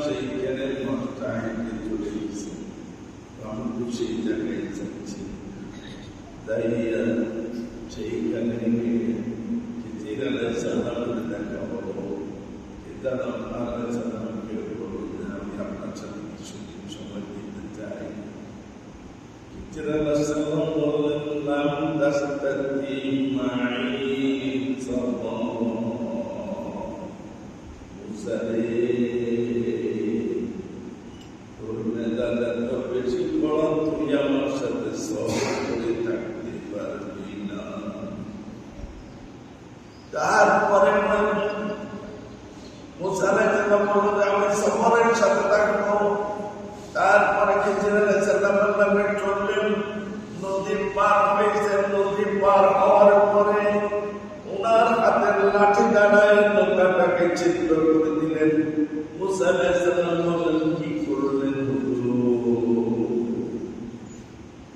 সেই জ্ঞানের মাত্রায় চলে গেছে। আমি তো সেই জায়গায় যাচ্ছি, দাঁড়িয়ে সেইখানে খিজির আলাইহিসসালামের দেখা হলো। খিজির আলাইহিসসালামকে বলল যে আমি আপনার সাথে কিছুদিন সময় দিতে চাই। খিজির আলাইহিসসালাম বললেন, লাম তাস্তাতি মাই সাবরা, মুসা রে, তোর মেজাজ এত বেশি বড়, তুই আমার সাথে সবর করে থাকতে পারবি না। তারপরে মুসা আলাইহিসসালাম বলল যে আমি সবরের সাথে থাকবো। তারপরে খিজির আলাইহিসসালামের নামে চললেন, নদী পার হয়েছেন। নদী পার হওয়ার পরে ওনার হাতের লাঠি দাঁড়ায় নৌকাটাকে ছিদ্র করে দিলেন। মুসা আলাইহিসসালাম বললেন, কি করলেন হুজুর?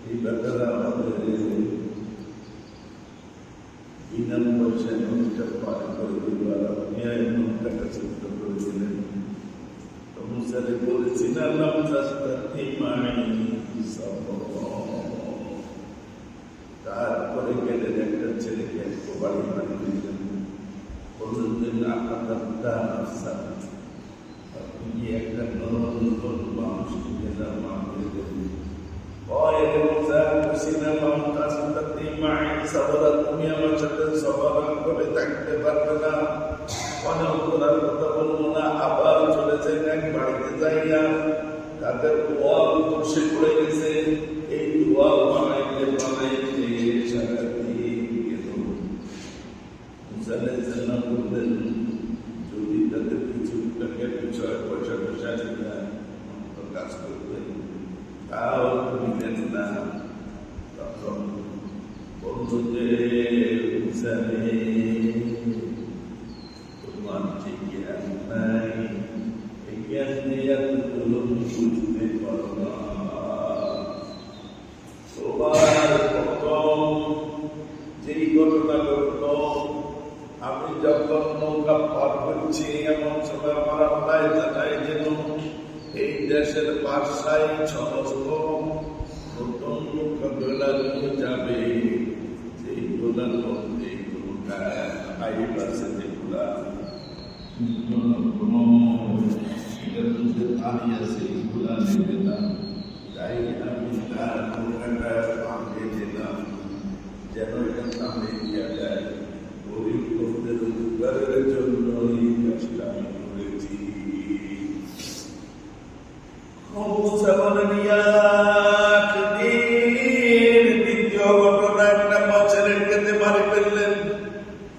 এই ব্যাপারে আমাদের বিনা পয়সায় নদীটা পার করে দিল, আর আপনি নৌকাটা ছিদ্র করে দিলেন। তো মুসারে বলেছিলেন, লাম তাস্তাতি মাই সাবরা। তারপরে গেলেন একটা ছেলেকে একটু বাড়ি বাড়ি দিলেন, বললেন যে আপনি একটা নতুন মানুষকে গেলাম মানবে দেবেন। তুমি আমার সাথে সবার করে থাকতে পারবে না, অনেক করার কথা বলবো না। আবার চলেছেন এক বাড়িতে যাইয়া, তাদের ওয়াল বসে পড়ে গেছে। এই ওয়াল বানাইতে বানাইতে সারাদিন গেল। মুসা আলাইহিসসালাম বললেন, যদি তাদের কিছু টাকা পয়সা পয়সা কাজ করবেন, তাও নিলেন না। তখন বলল যে মুসা রে, তোমার যে জ্ঞান নাই, এই জ্ঞান দিয়ে এতগুলো বুঝতে পারো না। সবার প্রথম যেই ঘটনা ঘটল, আমি যখন নৌকা পার করছি এমন সময় আমার আল্লাহ জানাই যেন এই দেশের বাদশাহী সমস্ত নতুন নৌকাগুলা নিয়ে যাবে, যেইগুলার মধ্যে কোনটা আইব আছে, যেগুলা কোনো এটার মধ্যে পানি আছে, এগুলা নেবে না। তাই আমি তার নৌকাটা পাম্পে দিলাম, যেন এটা সামনে দিয়া যায়। গরিব লোকদের উপকারের জন্য এই কাজটা আমি করেছি। দ্বিতীয় ঘটনা, একটা ছেলের খেতে মারি ফেললেন।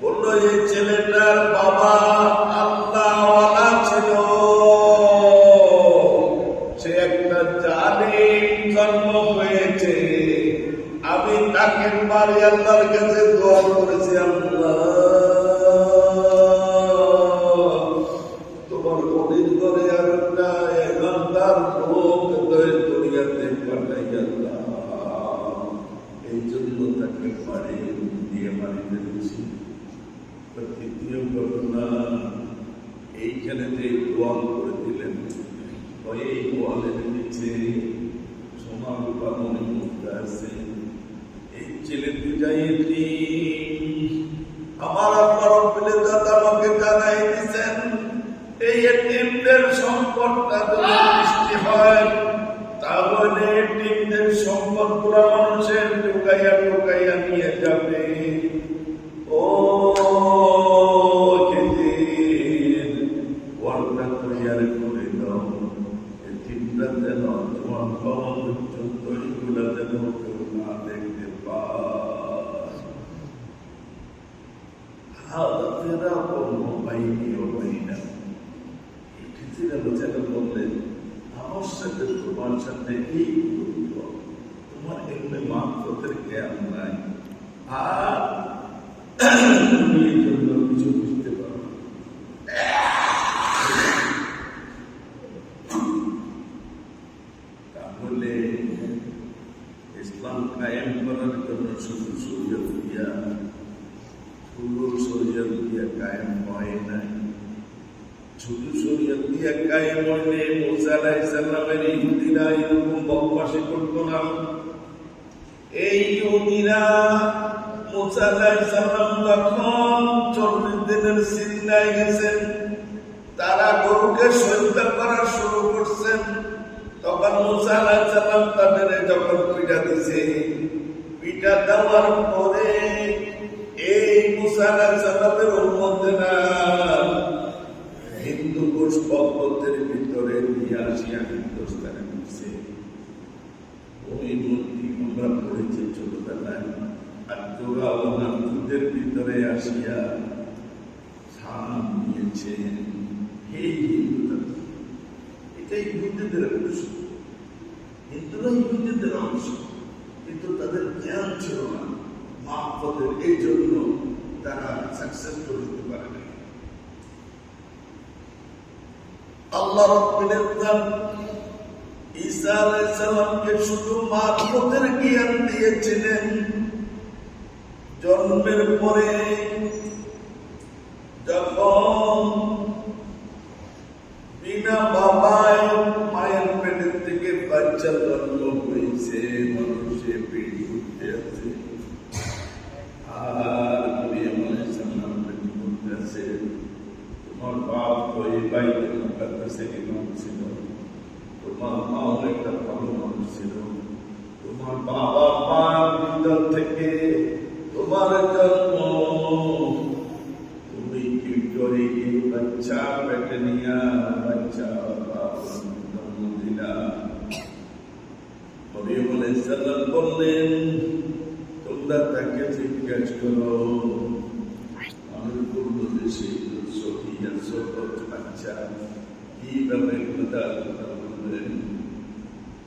বলল এই ছেলেটার বাবা আল্লাহওয়ালা ছিল, সে একটা জালিম জন্ম হয়েছে। আমি তাকে মারি আল্লাহর কাছে দোয়া করেছি, আল্লাহ তোমার গদির করে আর একটা এখানকার লোক দুনিয়াতে পাঠাইয়া দাও। এই জন্য তাকে মারি দিয়ে মারি ফেলেছি। তৃতীয় ঘটনা, এইখানে যে গোয়াল করে দিলেন, এই গোয়ালের নিচে সোনা রূপা মনে মুদ্রা আছে। এই ছেলে দুটাই আমার আল্লাহ রাব্বুল ইজ্জত আমাকে জানাই দিয়েছেন, এই এতিমদের সম্পদটা যদি সৃষ্টি হয়, তাহলে এতিমদের সম্পদগুলো মানুষের ঢুকাইয়া ঢুকাইয়া নিয়ে যাবে। ও খিজির, ওয়ালটা তৈরি করে দাও, এতিমরা যেন তোমার বাবা পর্যন্ত এগুলা যেন কেউ না দেখতে পায়। হাজারা বলবো বাইনি ও বাইনা। খিজির আলাইহিসসালাম বললেন, আমার সাথে তোমার সাথে এই দূরত্ব, তোমার এমনি মাত্রতের জ্ঞান নাই, আর তুমি এই জন্য কিছু বুঝতে পারো। তাহলে ইসলাম কায়েম করার জন্য শুধু শরীয়ত দিয়া, পুরো শরীয়ত দিয়া কায়েম হয় নাই। শুধু শরীয়ত দিয়ে কায়েম হইলে মুসা আলাইহিস সালামের ইহুদিরা এরকম বদমাশি করত না। এই ইহুদিরা মুসা আলাইহিস সালাম যখন 40 দিনের সিজদায় গেছেন, তারা গরুকে হত্যা করা শুরু করছেন, তখন মুসা আলাইহিস সালাম তাদের যখন পিঠা দিছে, পিঠা দেওয়ার পরে এই মুসা আলাইহিস সালামের উম্মতেরা হিন্দু কোষ পর্বতের ভিতরে নিয়ে আসিয়া হিন্দুস্তানে ঢুকছে। ওই মূর্তি আমরা পড়েছি ছোটবেলায়, আর যুগের ভিতরে আসিয়া স্থান নিয়েছে। এই হিন্দুরা, এটাই হিন্দুদের অংশ, হিন্দুরা হিন্দুদের অংশ, কিন্তু তাদের জ্ঞান ছিল না মাহফুজের, এই জন্য তারা সাকসেসফুল হতে পারে না। আল্লাহ রাব্বুল ইজ্জত ঈসা আলাইহিস সালামকে শুধু মাহফুজের জ্ঞান দিয়েছিলেন। জন্মের পরে যখন বিনা বাবায় মায়ের পেটের থেকে বাচ্চা জন্ম হয়েছে, মানুষে পেটে উঠতে আছে, আর মরিয়ম আলাইহিস সালাম পেটে উঠতে আছে। তোমার বাপ ওই বাইতুল মুকাদ্দাসে ইমাম ছিল, তোমার মাও একটা ভালো মানুষ ছিল, তোমার বাবা মার ভিতর থেকে তোমার জন্ম, তুমি কি করে এই বাচ্চা পেটে নিয়া বাচ্চা জন্ম দিলা? মরিয়ম আলাইহিস সালাম বললেন, তোমরা তাকে জিজ্ঞেস করো। আমি বলবো যে সেই সহিয়া সবত বাচ্চা কিভাবে কথা বললেন।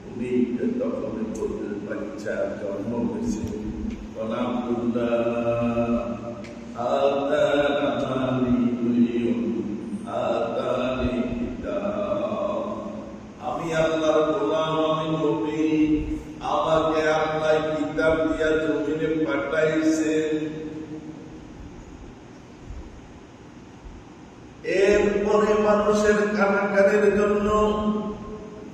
উনি তখন বললেন, বাচ্চা জন্ম হয়েছে আমি আল্লাহর গোলাম, আমি নবী, আমাকে আল্লাহ কিতাব দিয়া জমিনে পাঠাইছেন। এরপরে মানুষের কানাকানির জন্য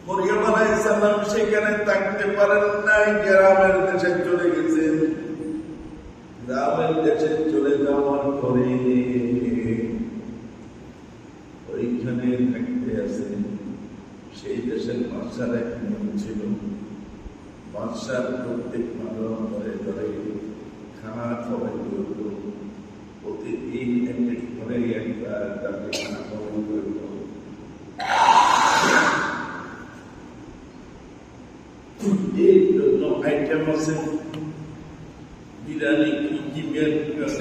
মরিয়ম আলাইহিস সালাম সেখানে থাকতে পারেন নাই, গ্রামের দেশে চলে গেছেন। গ্রামের দেশে চলে যাওয়ার পরে ওইখানে থাকতে আছেন। সেই দেশের বাদশার এক নিয়ম ছিল, বাদশার প্রত্যেক মানুষ ধরে ধরে খানা খাওয়াইতে হতো। প্রতিদিন এক করে একবার তাকে খানা খাওয়াইতে হতো। এর জন্য আইটেম আছে, বিরিয়ানি কি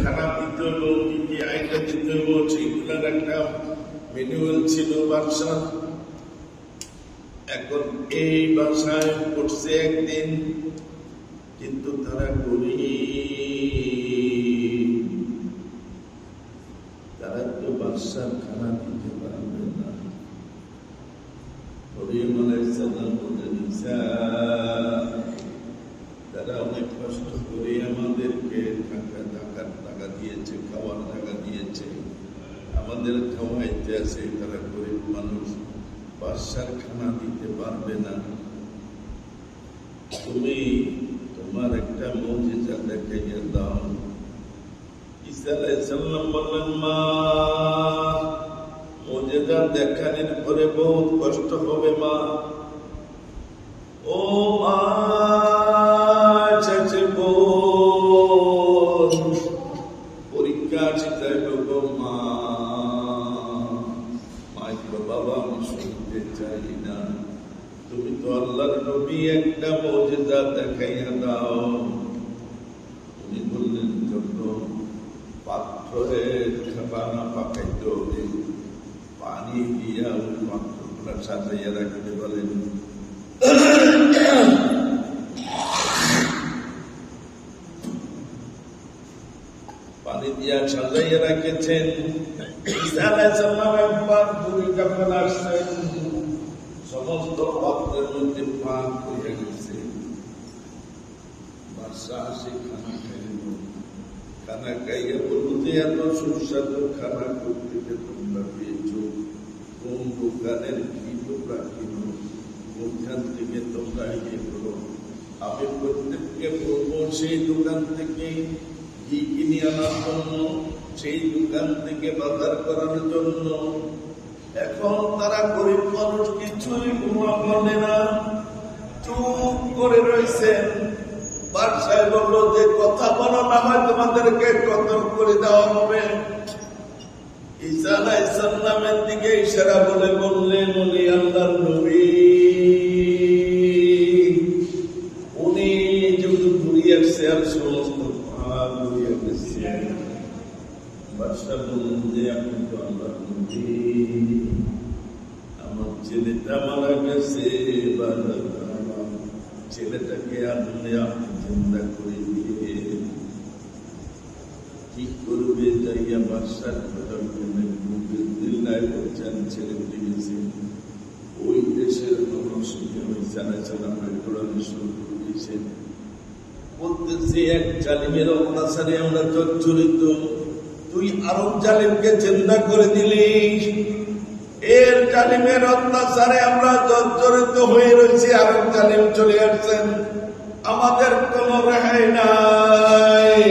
খানা দিতে হলো, কি কি আইটেম দিতে হলো, সেগুলোর একটা ম্যানুয়াল ছিল বাদশার। এখন এই বাসায় পড়ছে একদিন, কিন্তু তারা গরিব, তারা তো বাদশার খানা দিতে পারবে না। মরিয়ম আলাইহিস সালাম বললেন, তারা অনেক কষ্ট করে আমাদেরকে টাকা দিয়েছে, খাওয়ার টাকা দিয়েছে, আমাদের খাওয়াইতে আছে, তারা গরিব মানুষ, বাদশার খানা দিতে পারবে না। তুমি তোমার একটা মুজিজা দেখাইয়া দাও। ঈসা আলাইহিস সালাম বললেন, মা, মুজিজা দেখানোর পরে বহুত কষ্ট হবে মা। ও মা, পরীক্ষা চিন্তায় গো মা। বাবা, আমি শুনতে চাই না, তুমি তো আল্লাহর নবী, একটা মুজিজা দেখাইয়া দাও। উনি বললেন, যখন পাথরের খাবানা পাকাইতে হবে, পানি দিয়া ওই পাত্রগুলা সাজাইয়া রাখতে বলেন। পানি দিয়া সাজাইয়া রেখেছেন। ঈসা আলাইহিস সালাম একবার দূরে যখন আসছেন, সমস্ত পাত্রের মধ্যে পাক হয়ে গেছে। বাদশা আসে খানা খাইল, খানা খাইয়া বলল যে এত সুস্বাদু খানা করতে তোমরা পেয়েছ, দোকানের কি তোমরা কিনো, কোনখান থেকে তোমরা ইয়ে করো। আমি প্রত্যেককে বলবো সেই দোকান থেকে ঘি কিনে আনার জন্য, সেই দোকান থেকে বাজার করার জন্য। এখন তারা গরিব মানুষ কিছুই বলে না, চুপ করে রয়েছেন। বাদশাহ বললো যে কথা বলো না হয় তোমাদেরকে কতল করে দেওয়া হবে। ঈসা আলাইহিস সালামের দিকে ইশারা বলে বললেন, উনি আল্লাহর নবী, উনি যেহেতু ঘুরিয়ে আসছে আর সমস্ত পাহাড় ঘুরিয়ে গেছে। বাদশাহ বললেন যে আপনি তো আল্লাহর নবী, আমার ছেলেটা মারা গেছে, ছেলেটাকে আপনি চিন্তা করে দিয়ে কি করবে যাইয়া বাদশার দিল্লায় বলছেন ছেলে গেছে। ওই দেশের মানুষ শুরু করেছে, বলতেছে এক জালিমের অত্যাচারে আমরা জর্জরিত, তুই আরো জালিমকে চিন্তা করে দিলি। এর জালিমের অত্যাচারে আমরা জর্জরিত হয়ে রয়েছি, আরো জালিম চলে আসছেন, আমাদের কোন রেহাই নাই।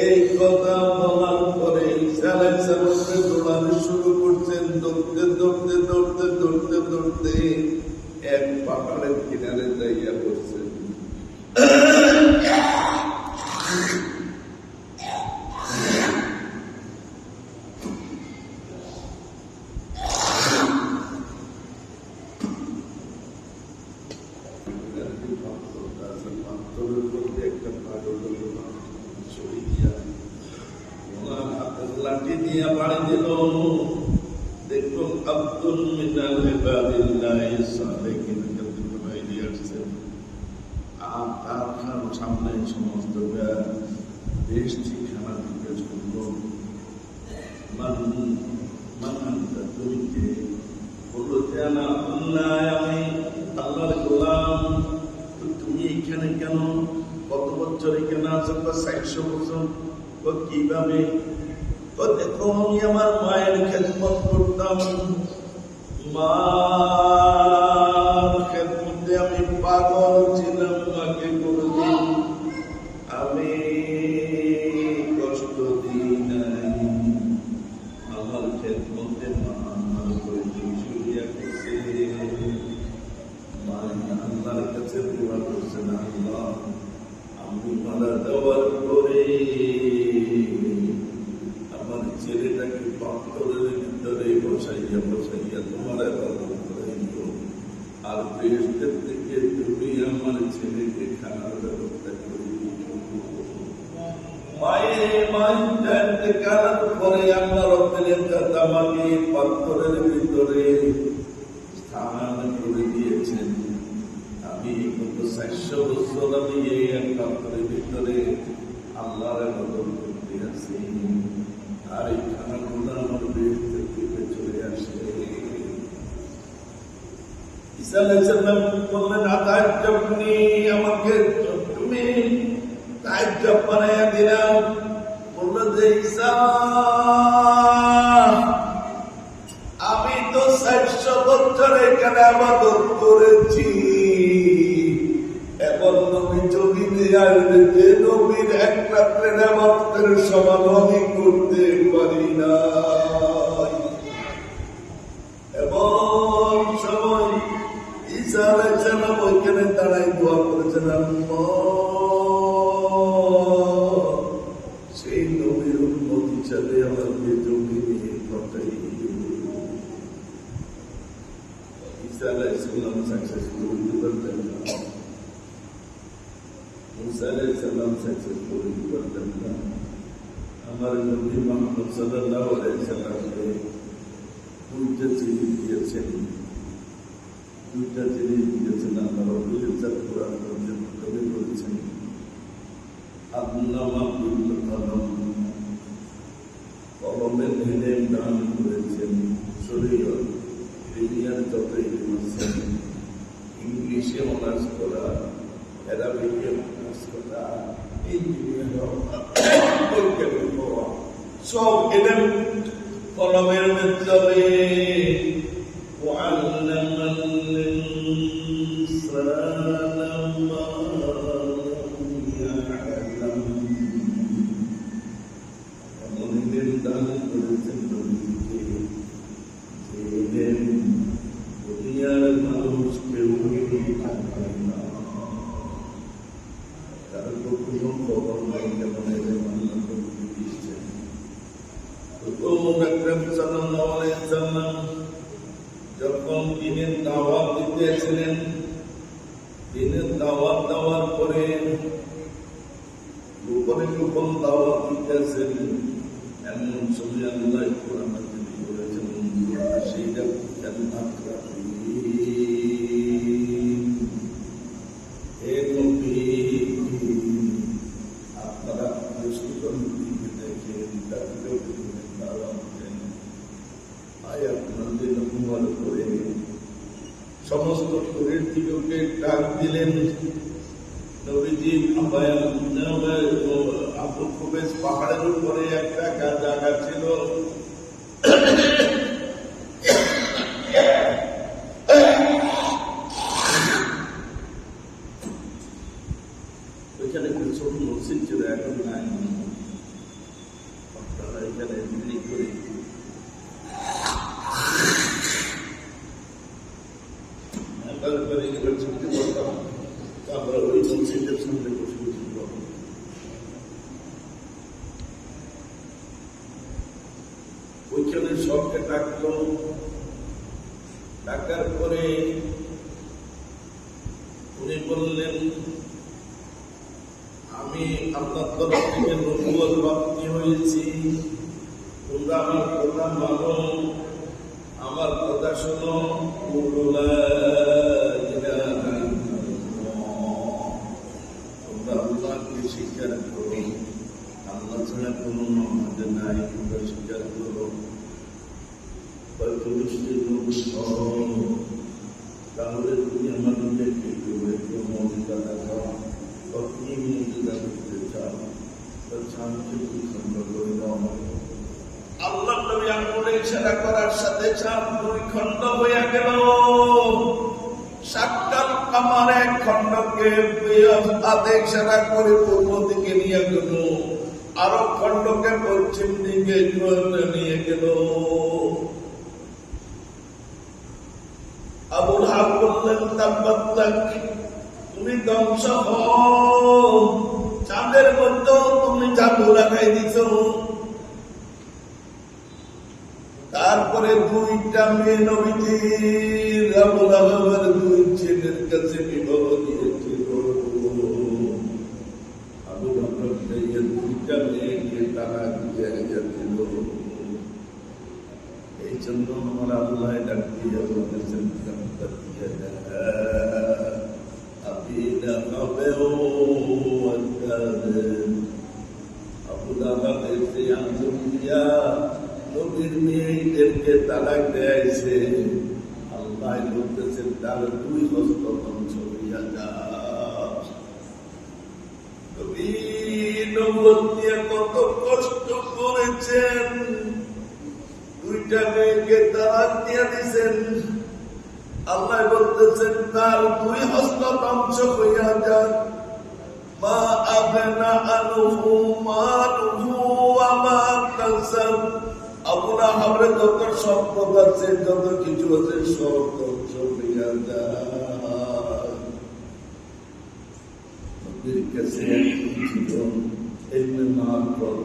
এই কথা বলার পরে ঈসা আলাইহিস সালামকে দৌড়ানো শুরু করছেন। দৌড়তে দৌড়তে দৌড়তে দৌড়তে দৌড়তে এক পাহাড়ের কিনারে যাইয়া বসছেন। লাঠি দিয়ে বাড়ি দিল। দেখুন আব্দুল মিনাল ইবাদিল্লাহি সালিহিন বাইরে আসছেন, আর তার সামনে সমস্ত দেশ ঠিকানা জিজ্ঞেস করল, তুমিকে বললো যে আমি আল্লাহর গোলাম। তুমি এইখানে কেন, কত বছর এখানে আছো? ৬০ বছর। কিভাবে? দেখো আমি আমার মায়ের খেদমত করতাম, মার খেদমতে আমি পাগল ছিলাম, মাকে কোনদিন আমি কষ্ট দিই নাই। আমার খেদমতে মা আমার করে শুরিয়া গেছে। মা আল্লাহর কাছে দোয়া করছে, না আল্লাহ আমি মারা যাওয়ার পরে আমার ছেলেটাকে পাথরের ভিতরে বসাইয়া বসাইয়া তোমার ইবাদত করাইও, আর বেহেশতের থেকে তুমি আমার ছেলেকে খানার ব্যবস্থা করে দিও। মায়ের কানার পরে আল্লাহ রব্বুল ইজ্জত আমাকে পাথরের ভিতরে স্থান করে দিয়েছেন। আমি গত ৬০ বছর আমি এই এক পাথরের ভিতরে আল্লাহর ইবাদত করতে আছি, আর এই খানাগুলো আমার বেহেশতের দিকে চলে আসে। ঈসা আলাইহিস সালাম বললেন, আতাজ্জাবনি, আমাকে তুমি তাজ্জব বানাইয়া দিলাম। বলল যে ঈসা আমি তো ৬০ বছর এখানে ইবাদত করেছি, এমন নবী জমিনে আসবে যে নবীর এক রাত্রের ইবাদতের সমান আমি করতে পারি না। এমন সময় ঈসা আলাইহিস সালাম ওইখানে দাঁড়াই দোয়া করেছেন, সেই নবীর উম্মত হিসাবে আমাকে জমিনে পাঠাইও। ঈসা আলাইহিস সালাম সাকসেসফুল হতে পারতেন না, মুসা আলাইহিস সালাম সাকসেসফুল হতে পারতেন না। আমার নবী মুহাম্মদ সাল্লাল্লাহু আলাইহি সাল্লামকে দুইটা জিনিস দিয়েছেন, আল্লাহ রাব্বুল ইজ্জত কোরআন মধ্যে বলেছেন, আল্লামা বিল কলম, কলমের ইলম দান করেছেন। শরীয়ত দুনিয়ার যত ইলম আছে, ইংলিশে অনার্স করা, অ্যারাবিকে অনার্স করা, ইঞ্জিনিয়ার হওয়া, সব ইলম কলমের ভিতরে। দিনের দাওয়াত দিতেছিলেন। দিনের দাওয়াত দেওয়ার পরে গোপনে গোপন দাওয়াত দিতেছেন, এমন সময় আল্লাহ কোরআন নাযিল করেছেন, সেইটা জান্নাত হে নবী আপনারা দৃষ্টিকোণ দিকে দেখেন, তাদেরকেও দাওয়াত দেন। আয়াত নাযিল হওয়ার পরে সমস্ত কুরের দিগকে ডাক দিলেন। নবীজি আবু কুবেস পাহাড়ের উপরে একটা জায়গা ছিল, ওইখানে একটা ছোট মসজিদ ছিল, এখন নাই। আপনারা এখানে বিক্রি করে আমরা ওই মসজিদের সামনে বসে ওইখানে সবকে ডাকলো। ডাকার পরে উনি বললেন, আমি আপনার তরফ থেকে নবুয়ত প্রাপ্তি হয়েছি, তোমরা আমার কথা মানো, আমার কথা শোনো। তোমরা আল্লাহকে স্বীকার করো, আল্লাহ ছাড়া কোনো মাবুদ নাই, তোমরা স্বীকার করো। তাহলে তুমি আমাদেরকে একটু মর্যাদা দেখাও, কি মর্যাদা করতে চাও, তার স্বামীকে তুমি খণ্ড করে দাও। আল্লাহ নবী আঙ্গুলে ইশারা করার সাথে চাঁদ দুই খণ্ড হয়ে গেল। সাতটার কামার এক খণ্ডকে হাতে ইশারা করে পূর্ব দিকে নিয়ে গেল, আরো খণ্ডকে পশ্চিম দিকে নিয়ে গেল। আবু লাহাব বললেন, তাব্বাত লাক, তুমি ধ্বংস হও, চাঁদের মধ্যে তুমি জাদু লাগাই দিছ। তারপরে দুইটা মেয়ে নবীজির আবু লাহাবের দুই ছেলের কাছে বিবাহ দিয়েছিল। আবু লাহাব দুইটা মেয়েকে তারা দিয়ে গেছিল। এই জন্য আমার আল্লাহ ডাক দিয়ে বলেছেন, আবু লাহাবের যে আঞ্জুমিয়া নবীর মেয়েদেরকে তালাক দিয়েছে, আল্লাহ বলতেছেন তার দুই হস্ত ধ্বংস হইয়া যাও। নবী নবুয়ত নিয়ে কত কষ্ট করেছেন, দুইটা মেয়েকে তালাক দিয়ে দিয়েছেন, আল্লাহ বলতেছেন তার দুই হস্ত ধ্বংস হইয়া যাক। মা আগনা আনহু মালুহু ওয়া মা কাসাব, আবু লাহাবের যত সম্পদ আছে, যত কিছু আছে, সব ধ্বংস হইয়া যায়। নবীর কাছে ছিল ইলমে মারিফত,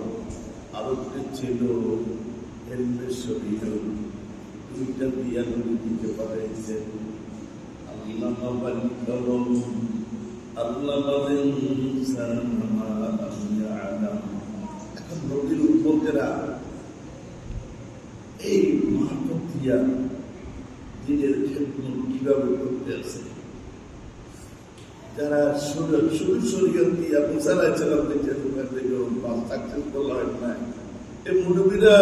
আরেকটি ছিল ইলমে শরীয়ত। দুইটা দিয়া নবী দিতে পাঠাইছেন। আল্লামা ওয়াল কলম, আল্লামা আল ইনসান মা লাম ইয়ালাম। এখন নবীর উম্মতেরা এই মাহবুব দিয়া দিনের খেদমত কিভাবে করতে আছে, যারা শুরু শরীয়ত দিয়া মুসা আলাইহিস সালাম থেকে সাকসেসফুল হয় না, এই মুরব্বীরা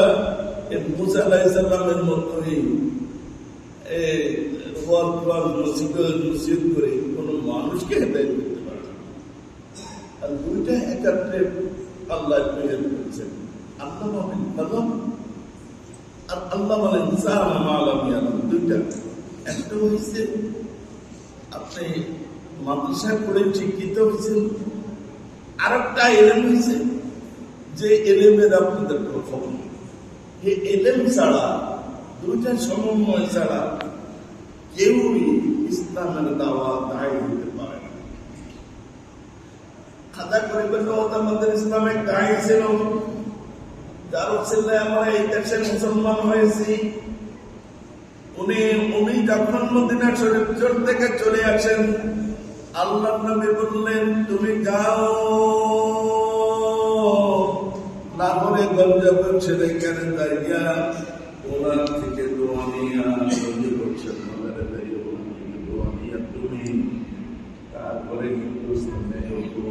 এই মুসা আলাইহিস সালামের মতই মসজিদ করে কোন মানুষকে হেদায়েত করতে পারে না। আর দুইটা একত্রে আল্লাহ তৈরি করেছেন, আল্লামা বিল কলম আর আল্লামা আল ইনসান মা লাম ইয়ালাম। দুইটা, একটা হইছে আপনি মাদ্রাসায় পড়ে শিক্ষিত হয়েছেন, আর একটা এলেম হয়েছে যে এলেমের আপনাদের কোনো খবর নেই। এই এলেম ছাড়া, দুইটা সমন্বয় ছাড়া কেউই ইসলামের দাওয়াত দায়ী হতে পারে না। খাজা গরিবুল্লাহ আমাদের ইসলামের দায়ী ছিল, যার ছেলে আমরা এই দেশের মুসলমান হয়েছি, উনি যখন মদিনা শরীফ থেকে চলে আসেন, আল্লাহ নবী বললেন তুমি যাও লাহোরে গঞ্জাবে ছেড়ে কেন দাঁড়িয়া ওনার থেকে দোয়া নিয়া গঞ্জে করছেন মজারে দাঁড়িয়ে দোয়া নিয়া তুমি তারপরে হিন্দুস্তানে হিন্দু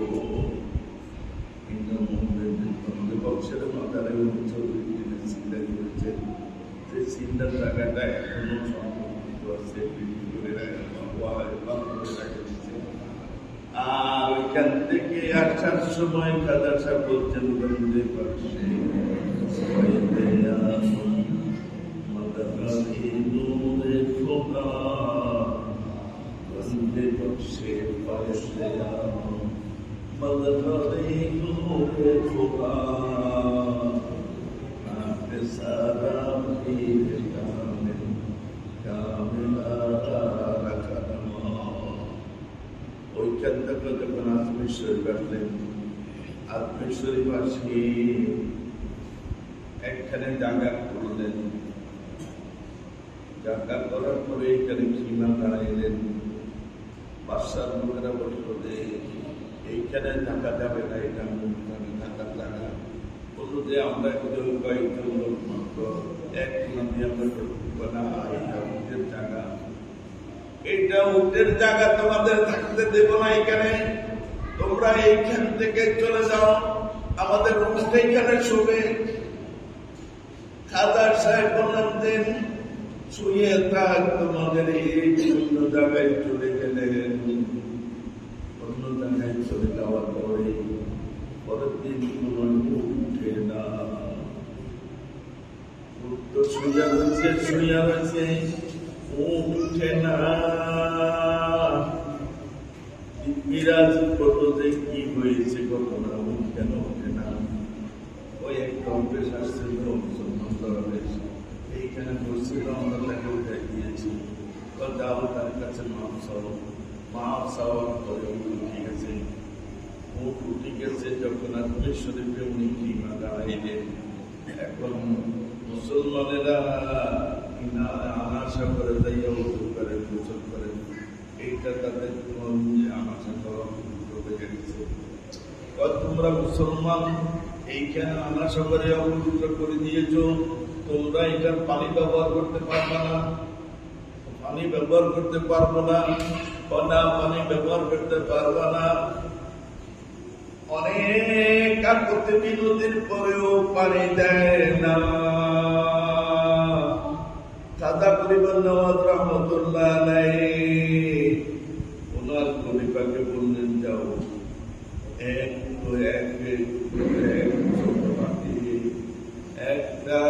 মন্দির বংশের মাতারে চিন্তা করেছে যে চিন্তার জায়গাটা এখনো সংরক্ষিত আছে আর ওইখান থেকে আসার সময় খাজা সাহেব বলছেন বন্দে পাশে নূরে খোদা বন্দে পাশে পাশে মদহরে নূরে খোদা আপে সারা পীর কামিল কামিলা ওইখান থেকে যখন আজমির শরীফ আসলেন, আজমির শরীফ আসি একখানে জায়গা করলেন, জায়গা করার পরে এখানে খিমা দাঁড়াইলেন। বাদশার লোকেরা বলল যে এইখানে থাকা যাবে না, এটা মুখখানে থাকার জায়গা। বললো যে আমরা কয়েকজন লোক মাত্র এক নদী আমরা না, এটা উটের জায়গা, এইটা উটের জায়গা তোমাদের থাকতে দেব না এখানে, তোমরা এইখান থেকে চলে যাও, আমাদের উট এইখানে শোবে। খাজা সাহেব বললেন দিন শুয়ে থাক, তোমাদের এই অন্য জায়গায় চলে গেলেন। অন্য জায়গায় চলে যাওয়ার পরে পরের দিন কোনো উঠে না, উঠ তো শুয়ে রয়েছে উঠে না। বিরাজ করলো যে কি হয়েছে ঘটনা, উঠ কেন ওঠে না? ওই একটা অভ্যেস আসছিল মুসলমান দরবেশ, এইখানে বসছিল, আমরা তাকে উঠে দিয়েছি। যাও তার কাছে মাপ চাওয়ার পরে উঠে গেছে। উঠ উঠে গেছে যখন আজমির শরীফে উনি কিমা দাঁড়াইলেন। এখন মুসলমানেরা আনাশা করে যাইয়া উজু করেন, গোসল করেন, এইটা তাদের আনাশা করা হয়ে গেছে। তোমরা মুসলমান এইখানে আনাশা করে অপবিত্র করে দিয়েছ, তোমরা এটার পানি ব্যবহার করতে পারবে না, পানি ব্যবহার করতে পারবো না, পানি ব্যবহার করতে পারবে না। অনেক আপত্তি বিনোদির পরেও পানি দেয় না। খাজা পরিবার নওয়াজ রহমতুল্লাহ আলাইহি ওনার খলিফাকে বললেন যাও একটা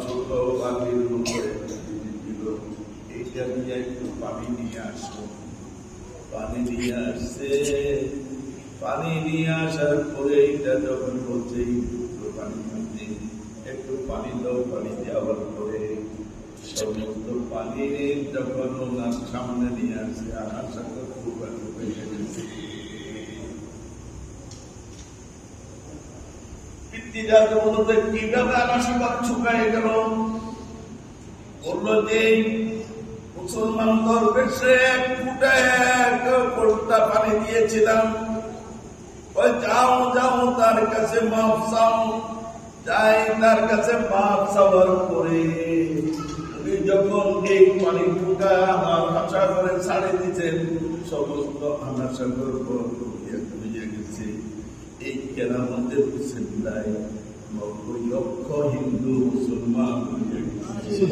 ছোট বাটির উপরে দিল, এইটা দিয়ে একটু পানি নিয়ে আসো। পানি নিয়ে আসছে, পানি নিয়ে আসার পরে এইটা যখন বলছে পানি মাঝে একটু পানি দাও, পানি দেওয়ার পরে সমস্ত পানি যখন ওনার সামনে নিয়ে আসছে, আমার সাথে খুব গেছে। কিভাবে আনাসা শুকায় গেল? বললো যে মুসলমান দরবেশে এক ফুটা এক পানি দিয়েছিলাম, ওই যাও যাও তার কাছে মাপ চাও। যাই তার কাছে মাপ চাওয়ার পরে উনি যখন এই পানি ফুটা আমার আশা করে ছাড়ে দিচ্ছেন, সমস্ত আনাসা গর্ব হয়ে গেছে। এই কেরামতের সিদ্ধায় ৯০ লক্ষ হিন্দু মুসলমান হয়ে গেছে।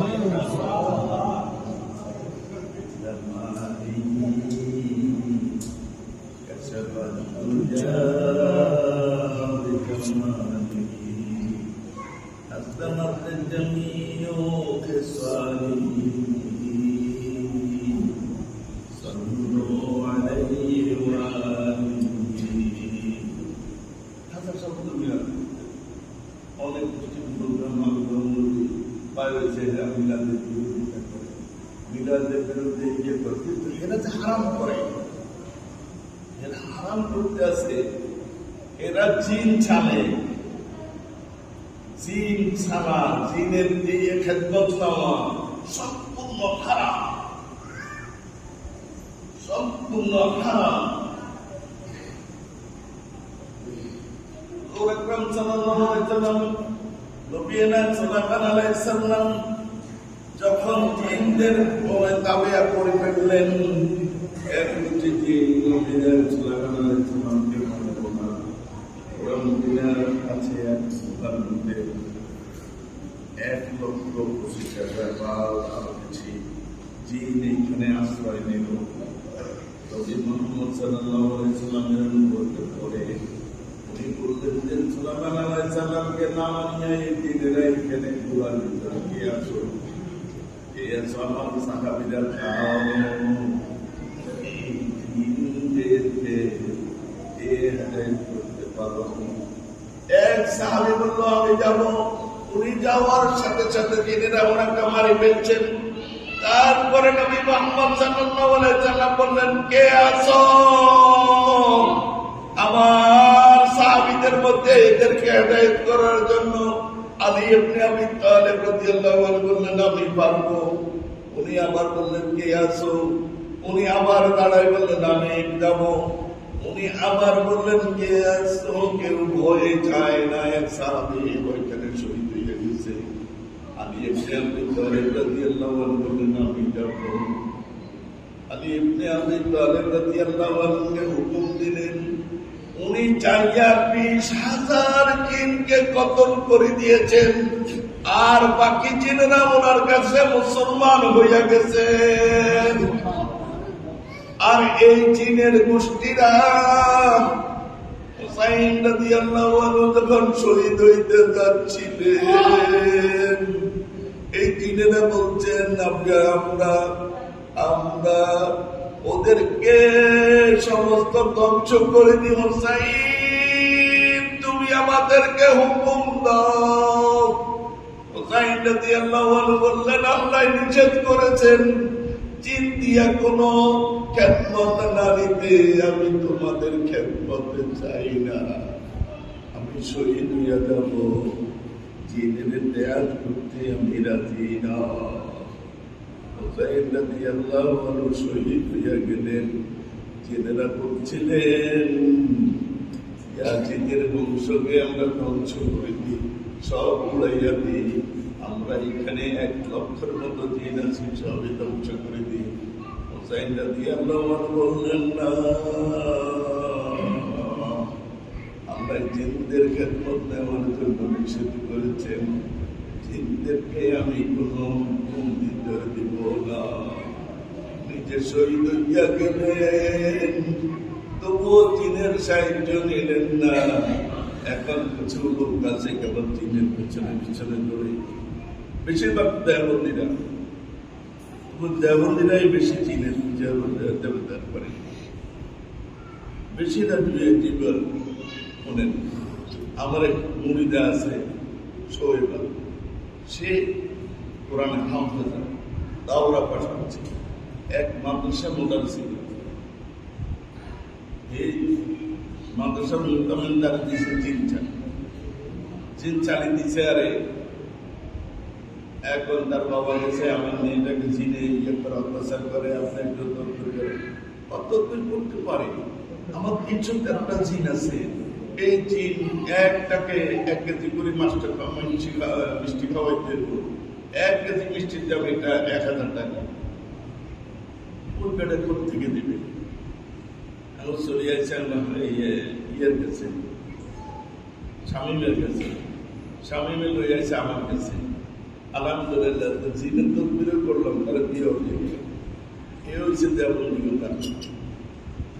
أسلمت الجميع خصاله صلوا عليه وآله। هذا شرط الميلاد। অনেক কিছু প্রোগ্রাম পাইছে মিলাদের বিরোধিতা করে, মিলাদের বিরুদ্ধে ইয়ে করে, কিন্তু এরা যে হারাম করে, এরা হারাম করতে আছে। এরা জিন ছালে, জিন ছাড়া, জিনের দিয়ে খেদমত নেওয়া, সম্পূর্ণ হারাম, সম্পূর্ণ হারাম। রাসূল আকরাম সাল্লাল্লাহু আলাইহি ওয়াসাল্লাম, নবী সাল্লাল্লাহু আলাইহি ওয়াসাল্লাম যখন জিনদের তাবিয়া করে ফেললেন, এক দুটি জিন নবী সাল্লাল্লাহু আলাইহি ওয়াসাল্লামকে মানল না। ওরা মদিনার কাছে এক গুহার মধ্যে 1,25,000 জিন এইখানে আশ্রয় নিল। নবী মুহাম্মদ সাল্লাল্লাহু আলাইহি ওয়াসাল্লামের বলতে পড়ে উনি বললেন যে সুলাইমান আলাইহিস সালামকে না নিয়ে এই জিনেরা এখানে গুহার ভিতরে গিয়ে আসো। এই আমার সাহাবীরা খাও জিনদেরকে করতে পারো। এক সাহাবী বলল আমি যাব। উনি যাওয়ার সাথে সাথে জিনেরা ওনাকে মারি ফেলছেন। তারপরে নবী মুহাম্মদ সাল্লাল্লাহু আলাইহি ওয়াসাল্লাম বললেন, কে আছো? আমার সাহাবীদের মধ্যে এদেরকে হেদায়েত করার জন্য আলী ইবনে আবি তালিব রাদিয়াল্লাহু আনহু বললেন, আমি পারবো। উনি আবার বললেন, কে আছো? উনি আবার দাঁড়ায় বললেন, আমি যাব। উনি আবার বললেন, কে আছো? কেউ ভয়ে যায় না। এক সাহাবী ওইখানে শহীদ হয়ে গেছে। আলী ইবনে আবি তালিব রাদিয়াল্লাহু আনহু বললেন, আমি যাব। আলী ইবনে আবি তালিব রাদিয়াল্লাহু আনহুকে হুকুম দিলেন। উনি 420,000 জিনকে কতল করে দিয়েছেন, আর বাকি জিনেরা ওনার কাছে মুসলমান হইয়া গেছে। আর এই জিনের গোষ্ঠীরা হুসাইন রাদিয়াল্লাহু আনহু যখন শহীদ হইতে যাচ্ছিলেন, এই জিনেরা বলছেন, আমরা ওদেরকে সমস্ত ধ্বংস করে দিই। হুসাইন, তুমি আমাদেরকে হুকুম দাও। হুসাইন রাদিয়াল্লাহু আনহু বললেন, আল্লাহ নিষেধ করেছেন জিন দিয়া কোনো খেদমত না নিতে। আমি তোমাদের খেদমতে চাই না। আমি শহীদ হইয়া যাব, জিনের ত্যাগ করতে আমি রাজি না। হুসাইন রাদিয়াল্লাহু আনহু শহীদ হইয়া গেলেন। জিনেরা বলছিলেন, জিনের বংশকে আমরা ধ্বংস করে দিই, সব উড়াইয়া দিই। আমরা এখানে 1,00,000 মতো জিন আছি, সবই ধ্বংস করে দিই। হুসাইন রাদিয়াল্লাহু আনহু বললেন, না, আমরা জিনদের খেদমত নেওয়ার জন্য নিষেধ করেছেন। জিনদেরকে আমি কোনো হুকুম দিতে দিব না। নিজে শহীদ হইয়া গেলেন, তবুও জিনের সাহায্য নিলেন না। এখন কিছু লোক আছে কেবল জিনের পিছনে পিছনে দৌড়ে। বেশিরভাগ দেওবন্দিরা, দেওবন্দিরাই বেশি জিনের দেবতার করে। বেশিরা জীবন শোনেন। আমার এক মুরিদা আছে শোয়েব, সে কোরআনে হাফেজ, দাওরা পাঠ করছে, এক মাদ্রাসা মোদাররিস। এই মাদ্রাসা মোতামেন্দার দিয়েছে জিন চালিয়ে দিচ্ছে। আরে এখন তার বাবা গেছে, আমার মেয়েটাকে জিনে ইয়ে করে অত্যাচার করে, আপনি একটু তত্ত্ব করে অত্যাচার করতে পারে। আমার 313টা জিন আছে। এই জিন একটাকে 1 কেজি করে মিষ্টি খাওয়াইতে, 1 কেজি মিষ্টির দাম এটা 1,000 টাকা। কোন বেটা থেকে দেবে? এখন চলে আসছে ইয়ের কাছে, শামীমের কাছে। শামীমে লই আসছে আমার কাছে। আলহামদুলিল্লাহ, জিনের তদবিরও করলাম, তারা বিয়ে হয়ে গেল। এ হয়েছে দেবতা।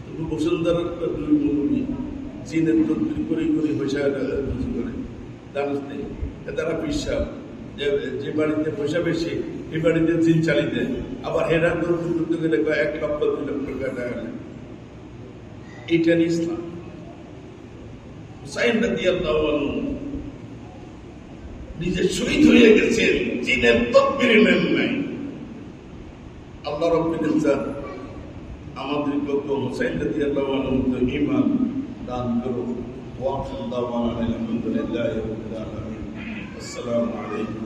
কিন্তু বসুন্ধরার 2 মুরব্বী জিনের তদবির করে পয়সা করে জানিস নেই। তারা বিশ্বাস যে বাড়িতে পয়সা বেশি, এই বাড়িতে জিন চালিয়ে দেয়। আবার হেরা তদবির করতে গেলে 1,00,000-2,00,000 টাকা লাগে। এটা ইসলাম। হুসাইন রাদিয়াল্লাহু আনহু নিজে শহীদ হয়ে গেছেন, জিনের তদবির নেন নাই। আল্লাহ রাব্বুল ইজ্জত আমাদেরকে হুসাইন রাদিয়াল্লাহু আনহু ঈমান দান করুন। ওয়া আখিরু দাওয়ানা আলহামদুলিল্লাহি রাব্বিল আলামিন। আসসালামু আলাইকুম।